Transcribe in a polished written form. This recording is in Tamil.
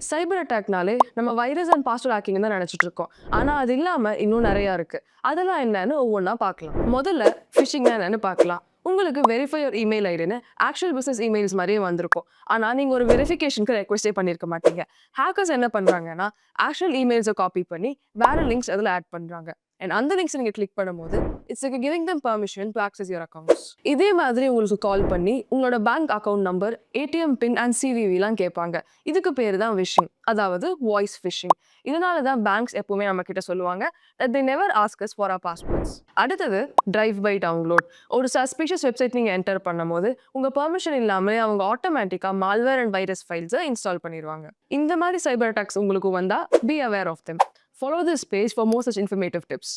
சைபர் அட்டாக்னாலே நம்ம வைரஸ் அண்ட் பாஸ்வேர்ட் ஹேக்கிங் தான் நினைச்சிட்டு இருக்கோம். ஆனா அது இல்லாம இன்னும் நிறைய இருக்கு. அதெல்லாம் என்னன்னு ஒவ்வொன்றா பார்க்கலாம். முதல்ல ஃபிஷிங்னா என்னன்னு பார்க்கலாம். உங்களுக்கு வெரிஃபை யுவர் இமெயில் ஐடின்னு ஆக்சுவல் பிசினஸ் இமெயில்ஸ் மாதிரியே வந்திருக்கும். ஆனா நீங்க ஒரு வெரிஃபிகேஷனுக்கு ரெக்வஸ்டே பண்ணியிருக்க மாட்டீங்க. ஹேக்கர்ஸ் என்ன பண்றாங்கன்னா ஆக்சுவல் இமெயில்ஸை காப்பி பண்ணி வேற லிங்க்ஸ் அதில் ஆட் பண்றாங்க. அண்ட் அந்த லிங்க்ஸ் நீங்க கிளிக் பண்ணும்போது it's like giving them permission to access your accounts. இதே மாதிரி உங்களுக்கு கால் பண்ணி உங்களோட bank account number, ATM pin and சிவிவிலாம் கேட்பாங்க. இதுக்கு பேர் தான் விஷிங், அதாவது வாய்ஸ் ஃபிஷிங். இதனால தான் பேங்க்ஸ் எப்பவுமே நம்ம கிட்ட சொல்லுவாங்க that they never ask us for our passwords. அடுத்தது டிரைவ் பை டவுன்லோட். ஒரு சஸ்பிஷியஸ் வெப்சைட் நீங்க என்டர் பண்ணும்போது உங்க பெர்மிஷன் இல்லாமலே அவங்க ஆட்டோமேட்டிக்கா மால்வேர் அண்ட் வைரஸ் ஃபைல்ஸை இன்ஸ்டால் பண்ணிடுவாங்க. இந்த மாதிரி சைபர் அட்டாக்ஸ் உங்களுக்கு வந்தா be aware of them. Follow this page for more such informative tips.